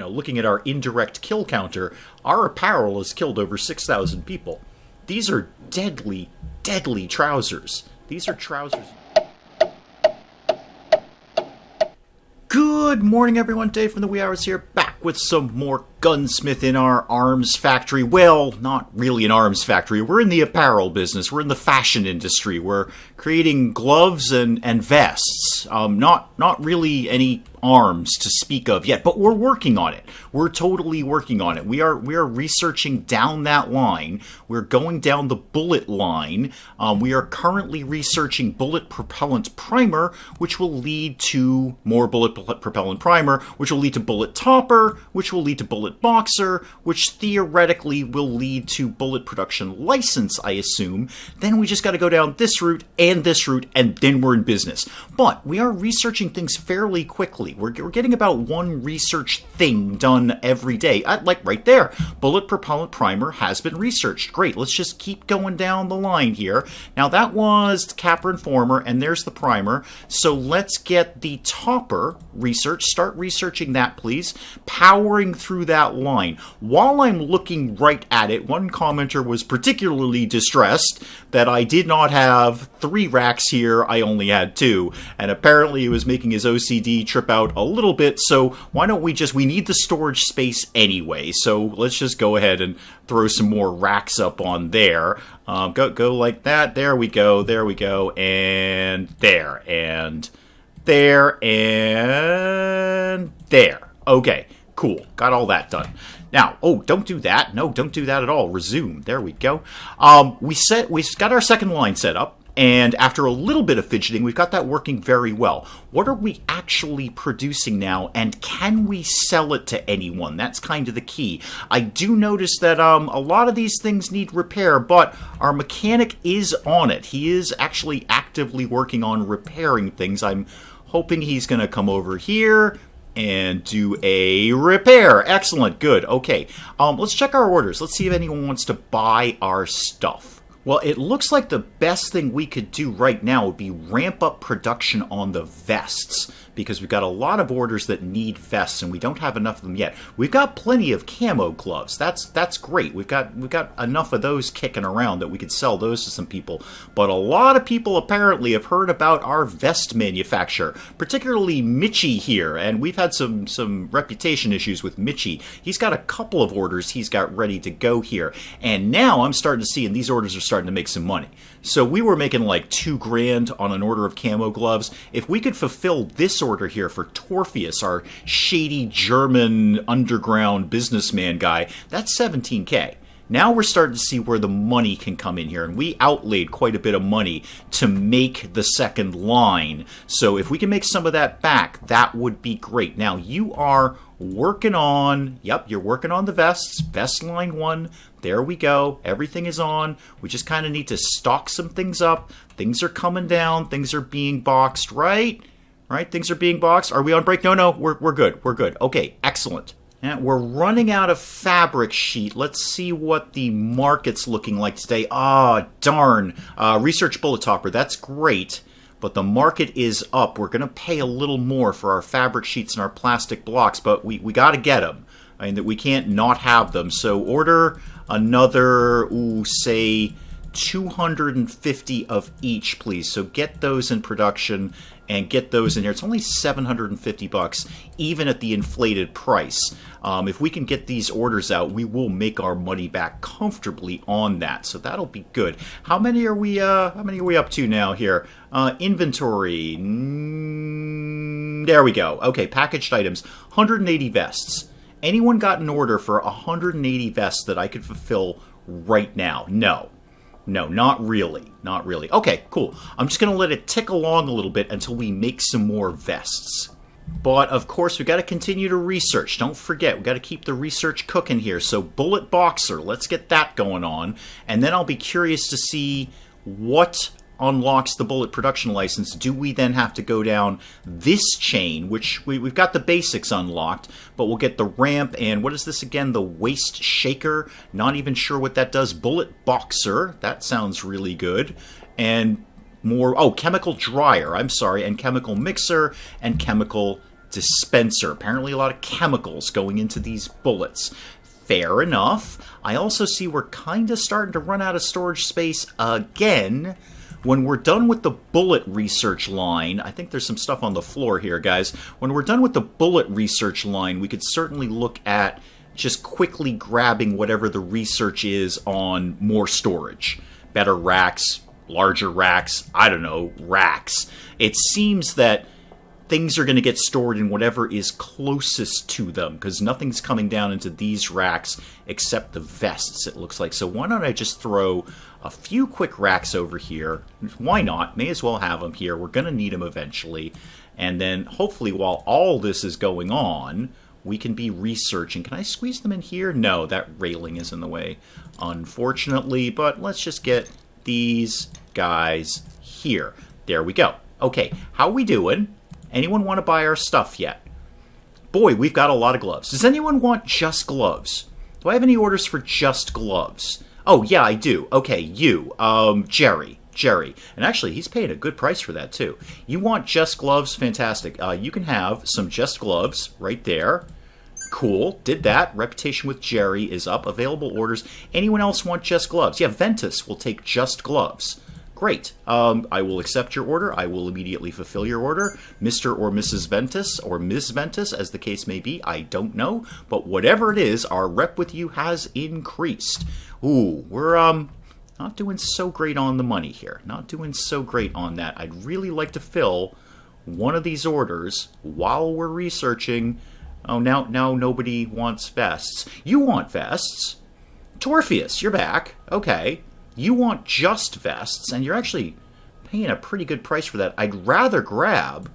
looking at our indirect kill counter, our apparel has killed over 6,000 people. These are deadly, deadly trousers. These are trousers. Good morning, everyone. Dave from the Wee Hours here, back with some more Gunsmith in our arms factory. Well, not really an arms factory. We're in the apparel business. We're in the fashion industry. We're creating gloves and vests. Not really any arms to speak of yet, but we're working on it. We're totally working on it. We are researching down that line. We're going down the bullet line. We are currently researching bullet propellant primer, which will lead to more bullet propellant primer, which will lead to bullet topper, which will lead to bullet boxer, which theoretically will lead to bullet production license, I assume. Then we just got to go down this route, and then we're in business. But we are researching things fairly quickly. We're getting about one research thing done every day. Like right there, bullet propellant primer has been researched. Great, let's just keep going down the line here. Now that was Capra and Former, and there's the primer. So let's get the topper research. Start researching that, please. Powering through that line. While I'm looking right at it, one commenter was particularly distressed that I did not have 3 racks here, I only had 2, and apparently it was making his OCD trip out a little bit, so why don't we need the storage space anyway, so let's just go ahead and throw some more racks up on there. Go like that, there we go, and there, and there, and there. Okay, cool, got all that done. Now, don't do that. No, don't do that at all. Resume. There we go. We've got our second line set up, and after a little bit of fidgeting, we've got that working very well. What are we actually producing now, and can we sell it to anyone? That's kind of the key. I do notice that a lot of these things need repair, but our mechanic is on it. He is actually actively working on repairing things. I'm hoping he's going to come over here and do a repair. Excellent. Good. Okay. Let's check our orders. Let's see if anyone wants to buy our stuff. Well, it looks like the best thing we could do right now would be ramp up production on the vests, because we've got a lot of orders that need vests, and we don't have enough of them yet. We've got plenty of camo gloves. That's great. We've got enough of those kicking around that we could sell those to some people. But a lot of people apparently have heard about our vest manufacturer, particularly Mitchie here, and we've had some reputation issues with Mitchie. He's got a couple of orders he's got ready to go here, and now I'm starting to see, and these orders are starting to make some money. So we were making like $2,000 on an order of camo gloves. If we could fulfill this order here for Torpheus, our shady German underground businessman guy, that's $17K. Now we're starting to see where the money can come in here, and we outlaid quite a bit of money to make the second line. So if we can make some of that back, that would be great. Now you are working on, you're working on the vests, vest line 1. There we go. Everything is on. We just kind of need to stock some things up. Things are coming down. Things are being boxed, right? Right? Things are being boxed. Are we on break? No, we're good. We're good. Okay, excellent. And we're running out of fabric sheet. Let's see what the market's looking like today. Ah, darn. Research bullet topper. That's great. But the market is up. We're going to pay a little more for our fabric sheets and our plastic blocks, but we got to get them. I mean, that we can't not have them. So order another, say 250 of each, please. So get those in production and get those in here. It's only $750, even at the inflated price. If we can get these orders out, we will make our money back comfortably on that. So that'll be good. How many are we up to now here? Inventory. There we go. Okay, packaged items. 180 vests. Anyone got an order for 180 vests that I could fulfill right now? No. No, not really. Not really. Okay, cool. I'm just going to let it tick along a little bit until we make some more vests. But, of course, we've got to continue to research. Don't forget, we've got to keep the research cooking here. So, Bullet Boxer, let's get that going on. And then I'll be curious to see what unlocks the bullet production license. Do we then have to go down this chain, which we've got the basics unlocked, but we'll get the ramp and what is this again? The waist shaker. Not even sure what that does. Bullet boxer. That sounds really good. And more, chemical dryer, I'm sorry, and chemical mixer and chemical dispenser. Apparently a lot of chemicals going into these bullets. Fair enough. I also see we're kind of starting to run out of storage space again. When we're done with the bullet research line, I think there's some stuff on the floor here, guys. When we're done with the bullet research line, we could certainly look at just quickly grabbing whatever the research is on more storage. Better racks, larger racks, I don't know, racks. It seems that things are going to get stored in whatever is closest to them, because nothing's coming down into these racks except the vests, it looks like. So why don't I just throw a few quick racks over here? Why not? May as well have them here. We're going to need them eventually. And then hopefully while all this is going on, we can be researching. Can I squeeze them in here? No, that railing is in the way, unfortunately. But let's just get these guys here. There we go. Okay, how we doing? Anyone want to buy our stuff yet? Boy, we've got a lot of gloves. Does anyone want just gloves? Do I have any orders for just gloves? Oh, yeah, I do. Okay, you. Jerry. And actually, he's paying a good price for that, too. You want just gloves? Fantastic. You can have some just gloves right there. Cool. Did that. Reputation with Jerry is up. Available orders. Anyone else want just gloves? Yeah, Ventus will take just gloves. Great. I will accept your order. I will immediately fulfill your order. Mr. or Mrs. Ventus, or Ms. Ventus, as the case may be, I don't know. But whatever it is, our rep with you has increased. Ooh, we're not doing so great on the money here. Not doing so great on that. I'd really like to fill one of these orders while we're researching. Oh, now nobody wants vests. You want vests? Torpheus, you're back. Okay. You want just vests, and you're actually paying a pretty good price for that. I'd rather grab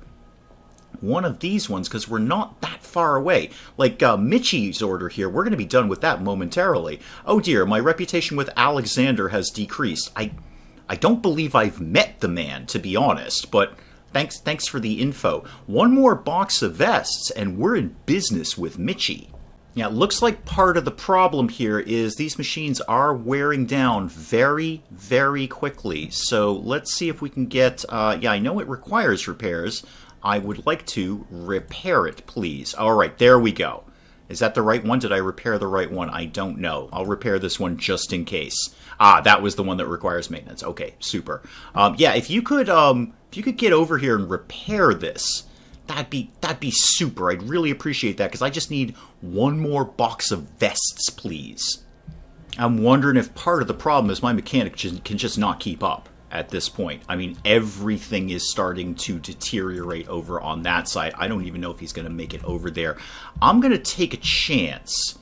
one of these ones because we're not that far away. Like Mitchie's order here, we're going to be done with that momentarily. Oh dear, my reputation with Alexander has decreased. I don't believe I've met the man, to be honest, but thanks for the info. One more box of vests, and we're in business with Mitchie. Yeah, it looks like part of the problem here is these machines are wearing down very, very quickly. So let's see if we can get... yeah, I know it requires repairs. I would like to repair it, please. All right, there we go. Is that the right one? Did I repair the right one? I don't know. I'll repair this one just in case. Ah, that was the one that requires maintenance. Okay, super. Yeah, if you could get over here and repair this... That'd be super. I'd really appreciate that because I just need one more box of vests, please. I'm wondering if part of the problem is my mechanic can just not keep up at this point. I mean, everything is starting to deteriorate over on that side. I don't even know if he's going to make it over there. I'm going to take a chance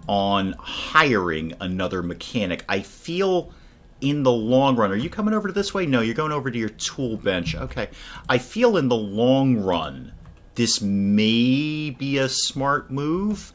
on hiring another mechanic. I feel... in the long run, are you coming over to this way? No, you're going over to your tool bench. Okay. I feel in the long run, this may be a smart move,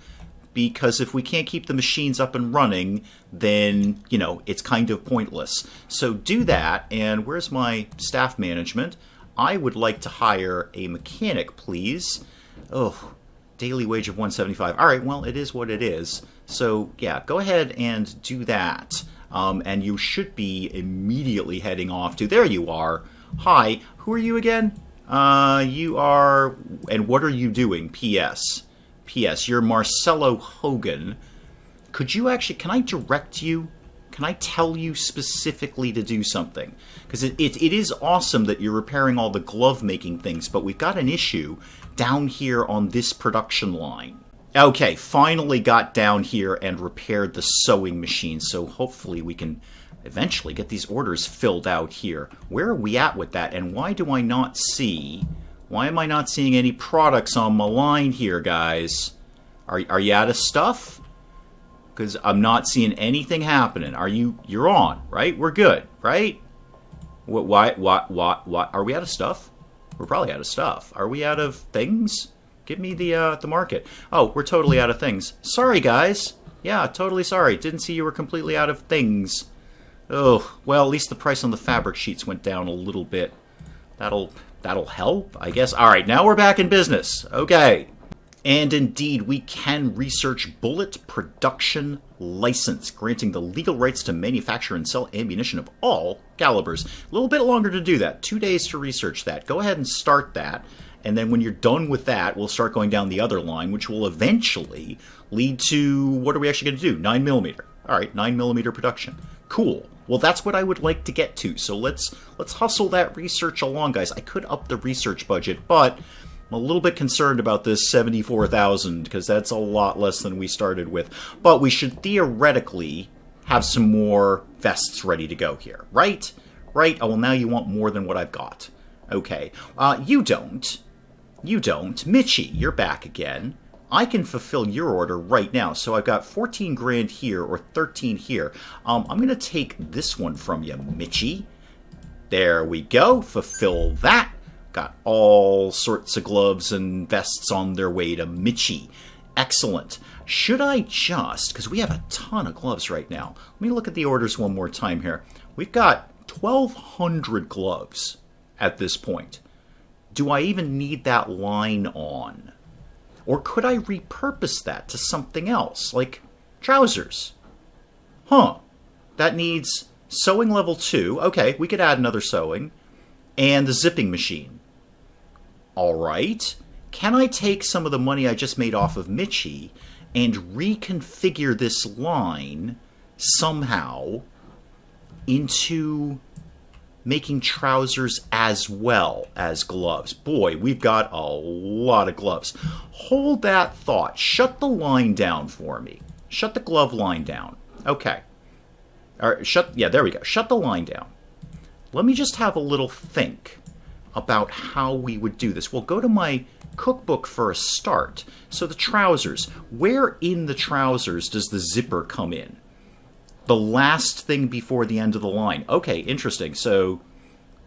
because if we can't keep the machines up and running, then, you know, it's kind of pointless. So do that, and where's my staff management? I would like to hire a mechanic, please. Oh, daily wage of $175. All right, well, it is what it is. So, yeah, go ahead and do that. And you should be immediately heading off to... There you are. Hi. Who are you again? You are... And what are you doing? P.S. P.S. You're Marcelo Hogan. Could you actually... Can I direct you? Can I tell you specifically to do something? Because it is awesome that you're repairing all the glove-making things, but we've got an issue down here on this production line. Okay, finally got down here and repaired the sewing machine, so hopefully we can eventually get these orders filled out here. Where are we at with that, and why do I not see... Why am I not seeing any products on my line here, guys? Are you out of stuff? Because I'm not seeing anything happening. You're on, right? We're good, right? What? Are we out of stuff? We're probably out of stuff. Are we out of things? Give me the market. Oh, we're totally out of things. Sorry, guys. Yeah, totally sorry. Didn't see you were completely out of things. Oh, well, at least the price on the fabric sheets went down a little bit. That'll help, I guess. All right, now we're back in business. Okay. And indeed, we can research bullet production license, granting the legal rights to manufacture and sell ammunition of all calibers. A little bit longer to do that. 2 days to research that. Go ahead and start that. And then when you're done with that, we'll start going down the other line, which will eventually lead to, what are we actually going to do? 9mm. All right, 9mm production. Cool. Well, that's what I would like to get to. So let's hustle that research along, guys. I could up the research budget, but I'm a little bit concerned about this 74,000 because that's a lot less than we started with. But we should theoretically have some more vests ready to go here, right? Right? Oh, well, now you want more than what I've got. Okay. You don't. You don't. Mitchie, you're back again. I can fulfill your order right now. So I've got 14 grand here or 13 here. I'm going to take this one from you, Mitchie. There we go. Fulfill that. Got all sorts of gloves and vests on their way to Mitchie. Excellent. Should I just, because we have a ton of gloves right now. Let me look at the orders one more time here. We've got 1,200 gloves at this point. Do I even need that line on? Or could I repurpose that to something else, like trousers? Huh. That needs sewing level 2. Okay, we could add another sewing. And the zipping machine. All right. Can I take some of the money I just made off of Mitchie and reconfigure this line somehow into making trousers as well as gloves? Boy, we've got a lot of gloves. Hold that thought. Shut the line down for me. Shut the glove line down. Okay. Yeah, there we go. Shut the line down. Let me just have a little think about how we would do this. We'll go to my cookbook for a start. So the trousers. Where in the trousers does the zipper come in? The last thing before the end of the line. Okay, interesting. So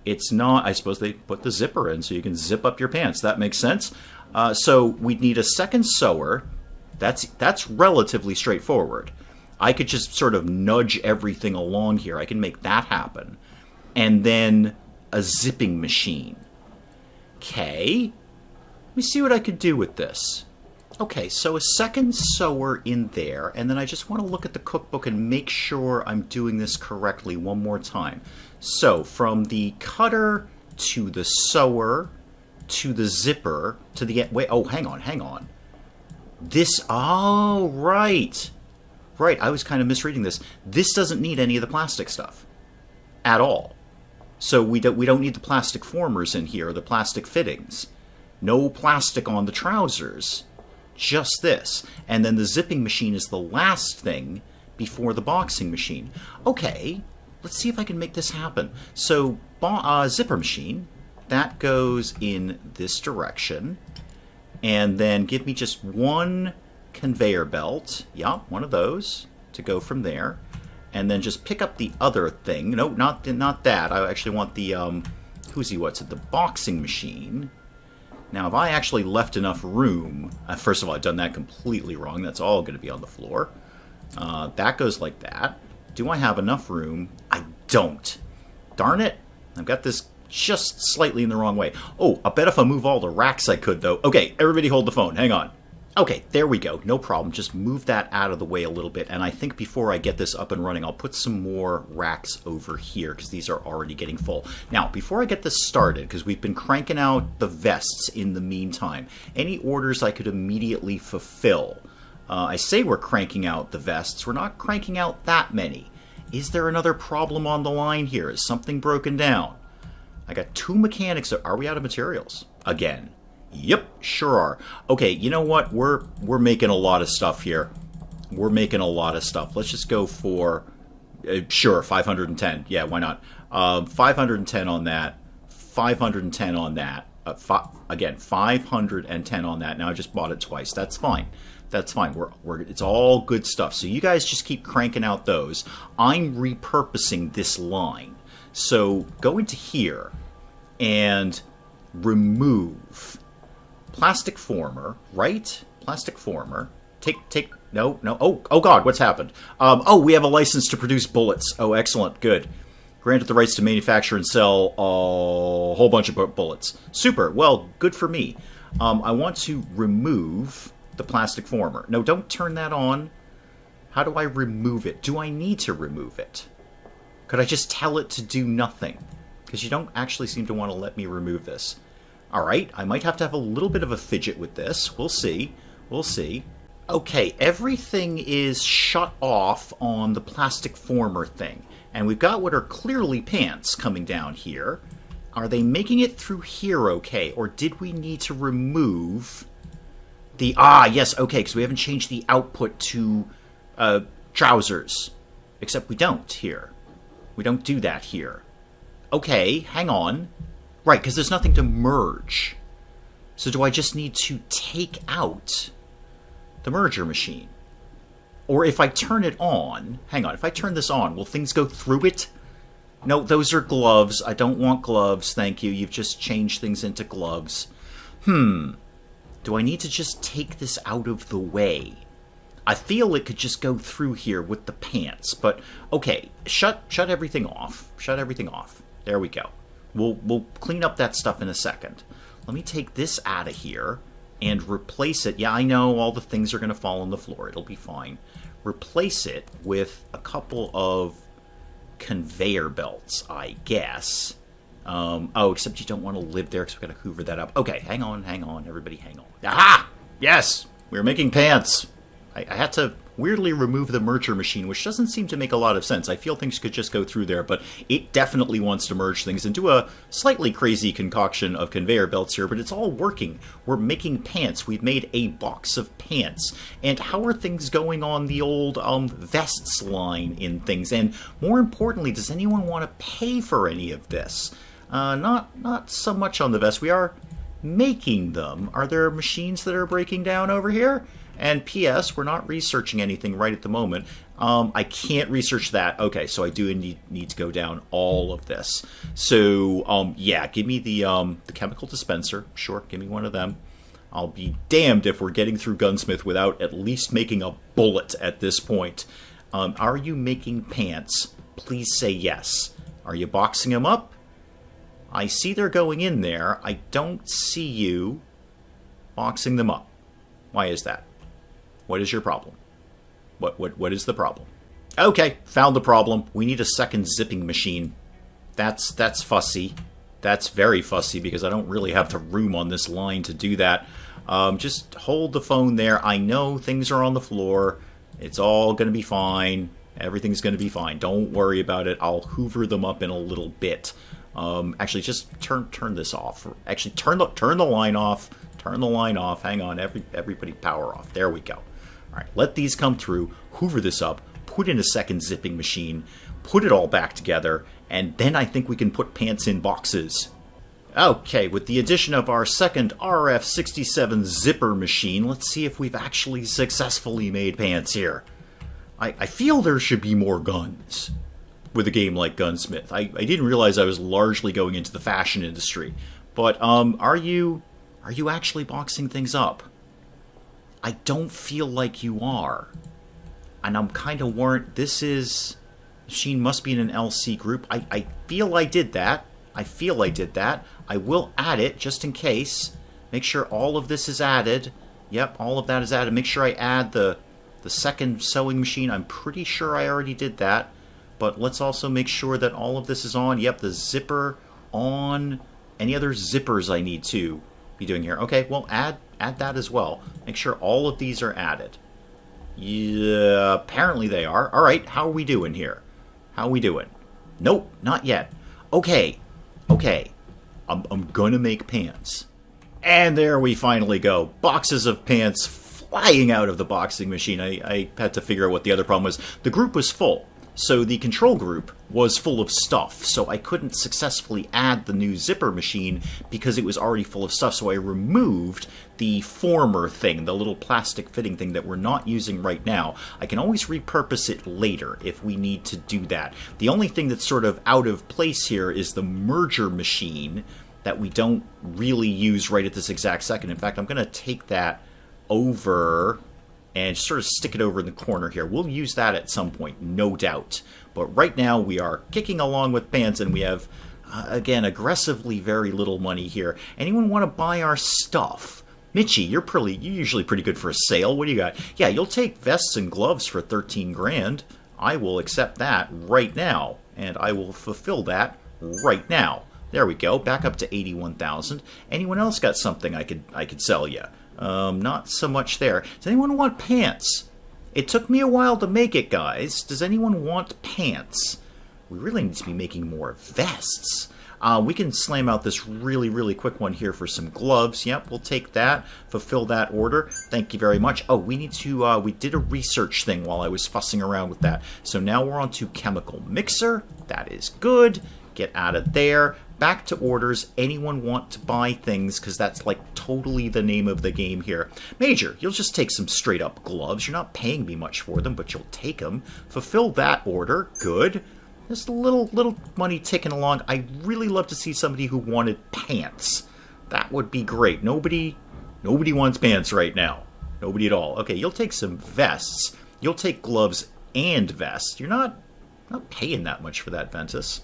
it's not, I suppose they put the zipper in so you can zip up your pants. That makes sense. So we'd need a second sewer. That's relatively straightforward. I could just sort of nudge everything along here. I can make that happen. And then a zipping machine. Okay. Let me see what I could do with this. Okay, so a second sewer in there, and then I just want to look at the cookbook and make sure I'm doing this correctly one more time. So, from the cutter to the sewer to the zipper to the... Wait, oh, hang on. This... Oh, right. Right, I was kind of misreading this. This doesn't need any of the plastic stuff. At all. So we don't need the plastic formers in here, or the plastic fittings. No plastic on the trousers. Just this. And then the zipping machine is the last thing before the boxing machine. Okay, let's see if I can make this happen. So, zipper machine, that goes in this direction. And then give me just one conveyor belt. Yeah, one of those to go from there. And then just pick up the other thing. No, not that. I actually want the, the boxing machine. Now, if I actually left enough room... first of all, I've done that completely wrong. That's all going to be on the floor. That goes like that. Do I have enough room? I don't. Darn it. I've got this just slightly in the wrong way. Oh, I bet if I move all the racks I could, though. Okay, everybody hold the phone. Hang on. Okay, there we go. No problem. Just move that out of the way a little bit. And I think before I get this up and running, I'll put some more racks over here because these are already getting full. Now, before I get this started, because we've been cranking out the vests in the meantime, any orders I could immediately fulfill. I say we're cranking out the vests. We're not cranking out that many. Is there another problem on the line here? Is something broken down? I got 2 mechanics. Are we out of materials? Again. Yep, sure are. Okay, you know what? We're making a lot of stuff here. We're making a lot of stuff. Let's just go for, sure, 510. Yeah, why not? 510 on that. 510 on that. Again, 510 on that. Now I just bought it twice. That's fine. That's fine. It's all good stuff. So you guys just keep cranking out those. I'm repurposing this line. So go into here and remove plastic former, right? Plastic former. No. Oh God, what's happened? We have a license to produce bullets. Oh, excellent. Good. Granted the rights to manufacture and sell a whole bunch of bullets. Super. Well, good for me. I want to remove the plastic former. No, don't turn that on. How do I remove it? Do I need to remove it? Could I just tell it to do nothing? Because you don't actually seem to want to let me remove this. Alright, I might have to have a little bit of a fidget with this. We'll see. We'll see. Okay, everything is shut off on the plastic former thing. And we've got what are clearly pants coming down here. Are they making it through here okay? Or did we need to remove the... Ah, yes, okay, because we haven't changed the output to trousers. Except we don't here. We don't do that here. Okay, hang on. Right, because there's nothing to merge. So do I just need to take out the merger machine? Or if I turn it on... Hang on, if I turn this on, will things go through it? No, those are gloves. I don't want gloves, thank you. You've just changed things into gloves. Do I need to just take this out of the way? I feel it could just go through here with the pants, but okay, shut everything off. Shut everything off. There we go. We'll clean up that stuff in a second. Let me take this out of here and replace it. Yeah, I know all the things are going to fall on the floor. It'll be fine. Replace it with a couple of conveyor belts, I guess. Oh, except you don't want to live there because we've got to hoover that up. Okay, hang on, everybody hang on. Aha! Yes! We're making pants! I had to weirdly remove the merger machine, which doesn't seem to make a lot of sense. I feel things could just go through there, but it definitely wants to merge things into a slightly crazy concoction of conveyor belts here, but it's all working. We're making pants. We've made a box of pants. And how are things going on the old vests line in things? And more importantly, does anyone want to pay for any of this? Not so much on the vest. We are making them. Are there machines that are breaking down over here? And P.S., we're not researching anything right at the moment. I can't research that. Okay, so I do need to go down all of this. So, yeah, give me the chemical dispenser. Sure, give me one of them. I'll be damned if we're getting through Gunsmith without at least making a bullet at this point. Are you making pants? Please say yes. Are you boxing them up? I see they're going in there. I don't see you boxing them up. Why is that? What is your problem? What is the problem? Okay, found the problem. We need a second zipping machine. That's fussy. That's very fussy because I don't really have the room on this line to do that. Just hold the phone there. I know things are on the floor. It's all going to be fine. Everything's going to be fine. Don't worry about it. I'll hoover them up in a little bit. Actually, just turn this off. Actually, turn the line off. Turn the line off. Hang on. Everybody power off. There we go. All right, let these come through. Hoover this up. Put in a second zipping machine. Put it all back together. And then I think we can put pants in boxes. Okay, with the addition of our second RF67 zipper machine, let's see if we've actually successfully made pants here. I feel there should be more guns with a game like Gunsmith. I didn't realize I was largely going into the fashion industry. But are you actually boxing things up? I don't feel like you are. And I'm kind of worried. This is... Machine must be in an LC group. I feel I did that. I will add it just in case. Make sure all of this is added. Yep, all of that is added. Make sure I add the second sewing machine. I'm pretty sure I already did that. But let's also make sure that all of this is on. Yep, the zipper on. Any other zippers I need to be doing here? Okay, well, add that as well. Make sure all of these are added. Yeah, apparently they are. All right, how are we doing here? How are we doing? Nope, not yet. Okay. I'm gonna make pants. And there we finally go. Boxes of pants flying out of the boxing machine. I had to figure out what the other problem was. The group was full. So the control group was full of stuff, so I couldn't successfully add the new zipper machine because it was already full of stuff, so I removed the former thing, the little plastic fitting thing that we're not using right now. I can always repurpose it later if we need to do that. The only thing that's sort of out of place here is the merger machine that we don't really use right at this exact second. In fact, I'm going to take that over and sort of stick it over in the corner here. We'll use that at some point, no doubt. But right now we are kicking along with pants, and we have, again, aggressively very little money here. Anyone want to buy our stuff? Mitchie, you're usually pretty good for a sale. What do you got? Yeah, you'll take vests and gloves for 13 grand. I will accept that right now, and I will fulfill that right now. There we go. Back up to 81,000. Anyone else got something I could sell you? Not so much there. Does anyone want pants? It took me a while to make it, guys. Does anyone want pants? We really need to be making more vests. We can slam out this really, really quick one here for some gloves. Yep, we'll take that. Fulfill that order. Thank you very much. Oh, we need to, we did a research thing while I was fussing around with that. So now we're on to chemical mixer. That is good. Get out of there. Back to orders. Anyone want to buy things? Because that's like totally the name of the game here. Major, you'll just take some straight up gloves. You're not paying me much for them, but you'll take them. Fulfill that order. Good. Just a little money ticking along. I'd really love to see somebody who wanted pants. That would be great. Nobody wants pants right now. Nobody at all. Okay, you'll take some vests. You'll take gloves and vests. You're not paying that much for that, Ventus.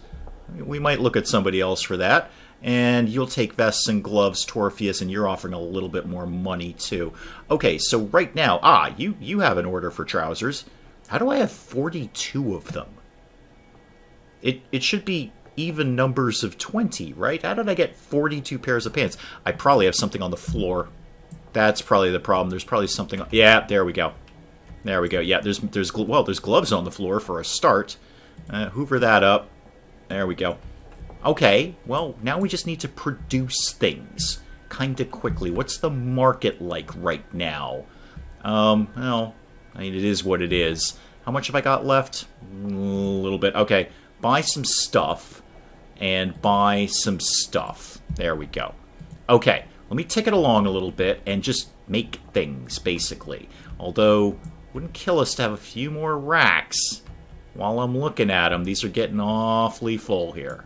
We might look at somebody else for that. And you'll take vests and gloves, Torpheus, and you're offering a little bit more money too. Okay, so right now, you have an order for trousers. How do I have 42 of them? It should be even numbers of 20, right? How did I get 42 pairs of pants? I probably have something on the floor. That's probably the problem. There's probably something. Yeah, there we go. There we go. Yeah, there's gloves on the floor for a start. Hoover that up. There we go. Okay, well, now we just need to produce things kind of quickly. What's the market like right now? Well, I mean, it is what it is. How much have I got left? A little bit. Okay, buy some stuff and buy some stuff. There we go. Okay, let me tick it along a little bit and just make things, basically. Although, wouldn't kill us to have a few more racks. While I'm looking at them, these are getting awfully full here.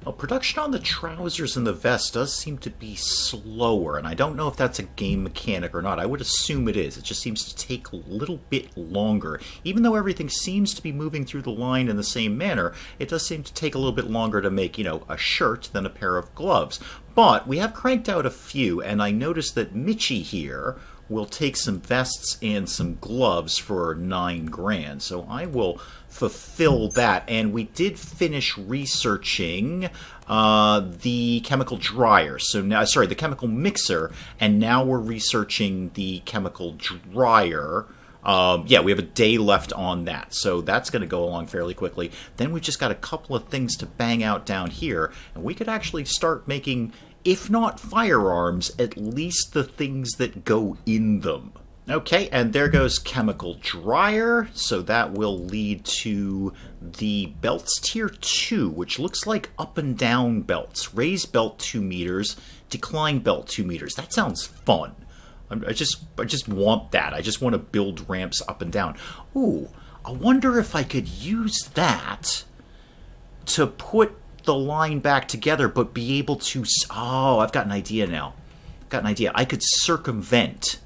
Well, production on the trousers and the vest does seem to be slower, and I don't know if that's a game mechanic or not. I would assume it is. It just seems to take a little bit longer. Even though everything seems to be moving through the line in the same manner, it does seem to take a little bit longer to make, a shirt than a pair of gloves. But we have cranked out a few, and I noticed that Mitchie here will take some vests and some gloves for 9 grand. So I will fulfill that. And we did finish researching the chemical dryer. So now, sorry, the chemical mixer. And now we're researching the chemical dryer. Yeah, we have a day left on that. So that's going to go along fairly quickly. Then we've just got a couple of things to bang out down here. And we could actually start making, if not firearms, at least the things that go in them. Okay, and there goes chemical dryer, so that will lead to the belts tier 2, which looks like up and down belts. Raise belt 2 meters, decline belt 2 meters. That sounds fun. I just want that. I just want to build ramps up and down. Ooh, I wonder if I could use that to put the line back together, but be able to... Oh, I've got an idea now. I could circumvent.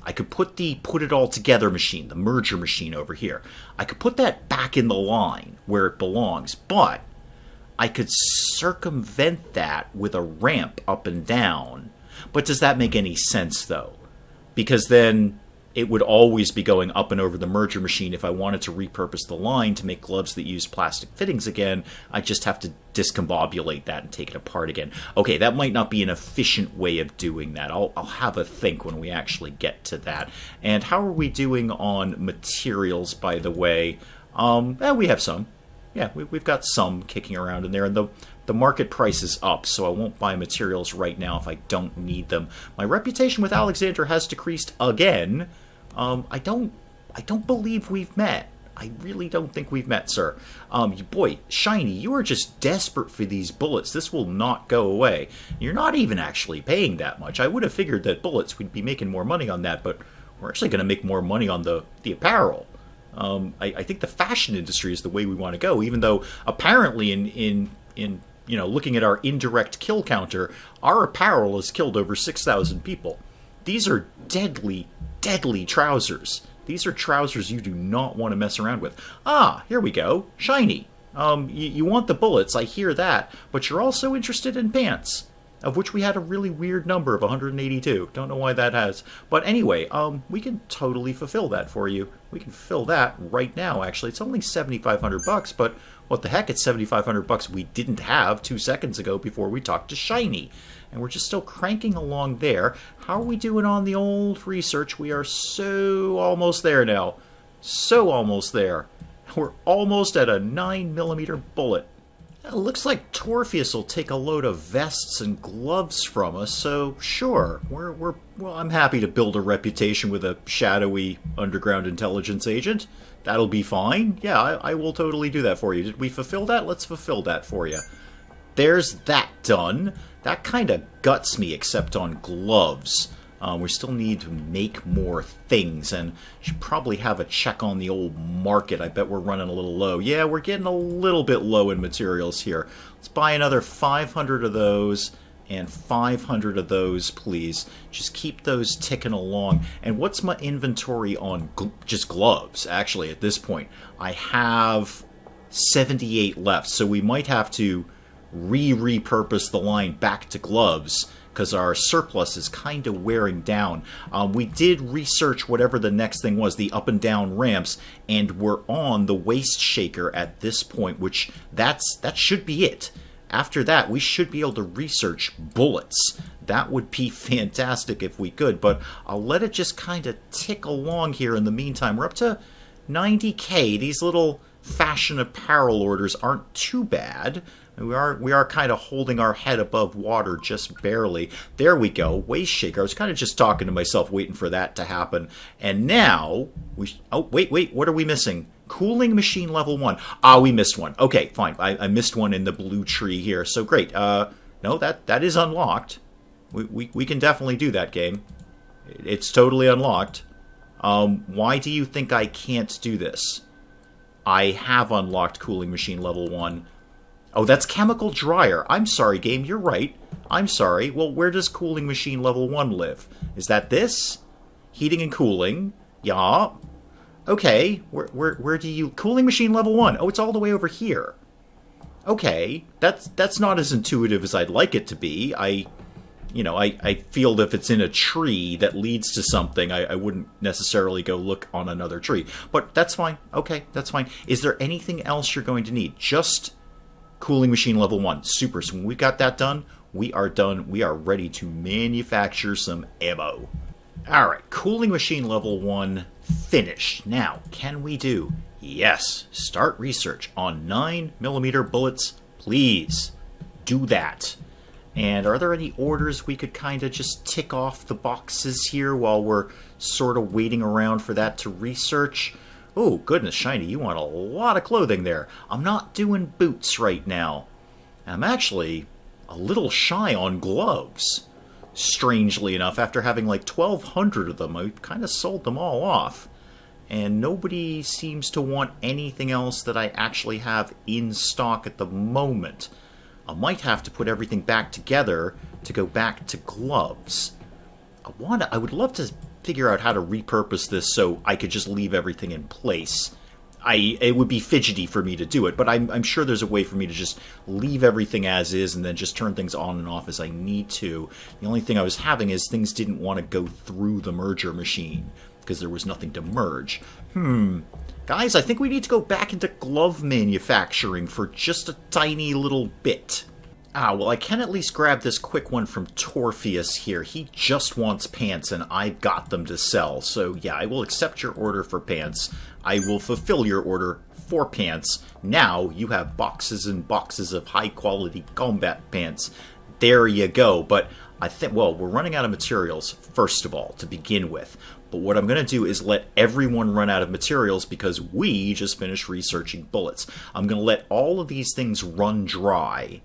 I could put the put it all together machine, the merger machine over here. I could put that back in the line where it belongs, but I could circumvent that with a ramp up and down. But does that make any sense, though? Because then it would always be going up and over the merger machine. If I wanted to repurpose the line to make gloves that use plastic fittings again, I just have to discombobulate that and take it apart again. Okay, that might not be an efficient way of doing that. I'll have a think when we actually get to that. And how are we doing on materials, by the way? We have some. Yeah, we've got some kicking around in there, and the market price is up, so I won't buy materials right now if I don't need them. My reputation with Alexander has decreased again. I don't believe we've met. I really don't think we've met, sir. Boy, Shiny, you are just desperate for these bullets. This will not go away. You're not even actually paying that much. I would have figured that bullets, we'd be making more money on that, but we're actually going to make more money on the apparel. I think the fashion industry is the way we want to go, even though apparently in looking at our indirect kill counter, our apparel has killed over 6,000 people. These are deadly, deadly trousers. These are trousers you do not want to mess around with. Ah, here we go. Shiny. You want the bullets, I hear that, but you're also interested in pants. of which we had a really weird number of 182. Don't know why that has. But anyway, we can totally fulfill that for you. We can fill that right now, actually. It's only 7,500 bucks, but what the heck, it's 7,500 bucks we didn't have 2 seconds ago before we talked to Shiny. And we're just still cranking along there. How are we doing on the old research? We are so almost there now. So almost there. We're almost at a 9mm bullet. It looks like Torpheus will take a load of vests and gloves from us, so sure, well, I'm happy to build a reputation with a shadowy underground intelligence agent. That'll be fine. Yeah, I will totally do that for you. Did we fulfill that? Let's fulfill that for you. There's that done. That kind of guts me, except on gloves. We still need to make more things, and should probably have a check on the old market. I bet we're running a little low. Yeah, we're getting a little bit low in materials here. Let's buy another 500 of those and 500 of those, please. Just keep those ticking along. And what's my inventory on just gloves, actually, at this point? I have 78 left, so we might have to repurpose the line back to gloves, because our surplus is kind of wearing down. We did research whatever the next thing was, the up and down ramps, and we're on the waist shaker at this point, which that should be it. After that, we should be able to research bullets. That would be fantastic if we could, but I'll let it just kind of tick along here in the meantime. We're up to 90K. These little fashion apparel orders aren't too bad. We are kind of holding our head above water just barely. There we go. Waist shaker. I was kind of just talking to myself, waiting for that to happen. And now oh, wait. What are we missing? Cooling machine level 1. Ah, we missed one. Okay, fine. I missed one in the blue tree here. So great. No, that is unlocked. We can definitely do that, game. It's totally unlocked. Why do you think I can't do this? I have unlocked cooling machine level 1. Oh, that's chemical dryer. I'm sorry, game. You're right. I'm sorry. Well, where does cooling machine level 1 live? Is that this? Heating and cooling. Yeah. Okay. Where do you... Cooling machine level 1. Oh, it's all the way over here. Okay. That's not as intuitive as I'd like it to be. I feel that if it's in a tree that leads to something, I wouldn't necessarily go look on another tree. But that's fine. Okay, that's fine. Is there anything else you're going to need? Just... Cooling machine level 1. Super. So when we've got that done, we are done. We are ready to manufacture some ammo. Alright, cooling machine level 1 finished. Now, can we do? Yes. Start research on 9mm bullets, please. Do that. And are there any orders we could kind of just tick off the boxes here while we're sort of waiting around for that to research? Oh, goodness, Shiny, you want a lot of clothing there. I'm not doing boots right now. I'm actually a little shy on gloves. Strangely enough, after having like 1,200 of them, I kind of sold them all off. And nobody seems to want anything else that I actually have in stock at the moment. I might have to put everything back together to go back to gloves. I would love to figure out how to repurpose this so I could just leave everything in place. It would be fidgety for me to do it, but I'm sure there's a way for me to just leave everything as is and then just turn things on and off as I need to. The only thing I was having is things didn't want to go through the merger machine because there was nothing to merge. Guys, I think we need to go back into glove manufacturing for just a tiny little bit. Well, I can at least grab this quick one from Torpheus here. He just wants pants, and I've got them to sell. So, yeah, I will accept your order for pants. I will fulfill your order for pants. Now, you have boxes and boxes of high-quality combat pants. There you go. But I think, well, we're running out of materials, first of all, to begin with. But what I'm going to do is let everyone run out of materials because we just finished researching bullets. I'm going to let all of these things run dry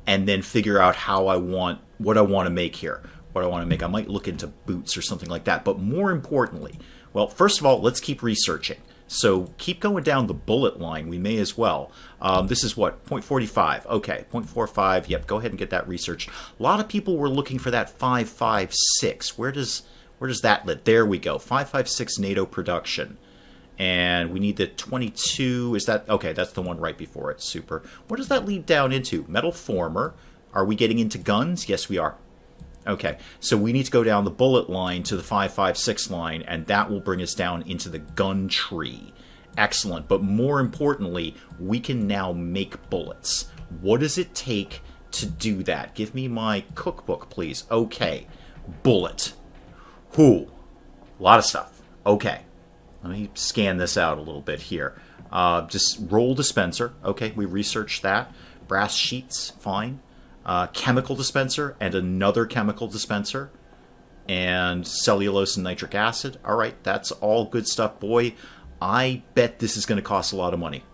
and then figure out what I want to make here. What I want to make. I might look into boots or something like that. But more importantly, well, first of all, let's keep researching. So keep going down the bullet line. We may as well. This is what? 0.45. Okay, 0.45. Yep, go ahead and get that researched. A lot of people were looking for that 5.56. Where does that live? There we go. 5.56 NATO production. And we need the 22. Is that... Okay, that's the one right before it. Super. What does that lead down into? Metal former. Are we getting into guns? Yes, we are. Okay, so we need to go down the bullet line to the 5.56 line, and that will bring us down into the gun tree. Excellent, but more importantly, we can now make bullets. What does it take to do that? Give me my cookbook, please. Okay, bullet. A lot of stuff. Okay, let me scan this out a little bit here. Just roll dispenser. Okay, we researched that. Brass sheets, fine. Chemical dispenser and another chemical dispenser. And cellulose and nitric acid. All right, that's all good stuff. Boy, I bet this is going to cost a lot of money.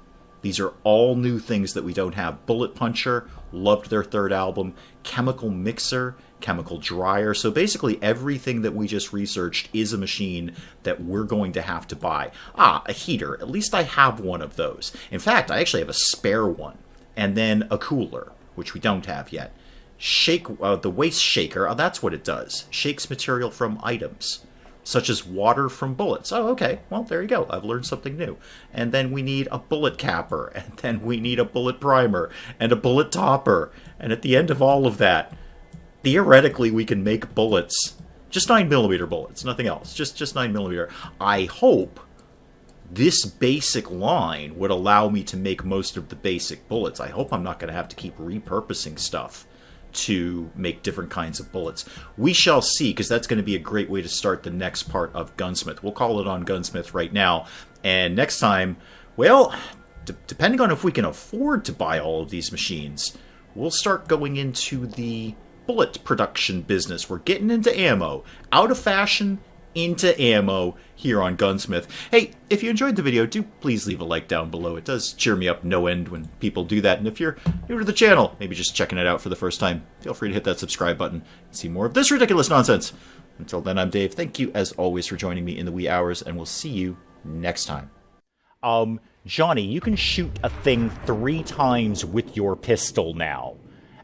These are all new things that we don't have. Bullet Puncher, loved their third album. Chemical Mixer, Chemical Dryer. So basically everything that we just researched is a machine that we're going to have to buy. A heater. At least I have one of those. In fact, I actually have a spare one. And then a cooler, which we don't have yet. The waste shaker, that's what it does. Shakes material from items, such as water from bullets. Oh, okay. Well, there you go. I've learned something new. And then we need a bullet capper, and then we need a bullet primer, and a bullet topper. And at the end of all of that, theoretically, we can make bullets. Just 9mm bullets, nothing else. Just 9mm. I hope this basic line would allow me to make most of the basic bullets. I hope I'm not going to have to keep repurposing stuff to make different kinds of bullets. We shall see, because that's going to be a great way to start the next part of Gunsmith. We'll call it on Gunsmith right now. And next time, well, depending on if we can afford to buy all of these machines, we'll start going into the bullet production business. We're getting into ammo. Out of fashion, into ammo here on Gunsmith. Hey, if you enjoyed the video, do please leave a like down below. It does cheer me up no end when people do that. And if you're new to the channel, maybe just checking it out for the first time, feel free to hit that subscribe button and see more of this ridiculous nonsense. Until then, I'm Dave. Thank you, as always, for joining me in the wee hours, and we'll see you next time. Johnny, you can shoot a thing 3 times with your pistol now.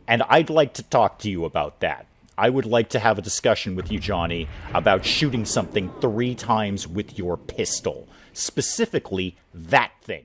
And I'd like to talk to you about that. I would like to have a discussion with you, Johnny, about shooting something 3 times with your pistol. Specifically, that thing.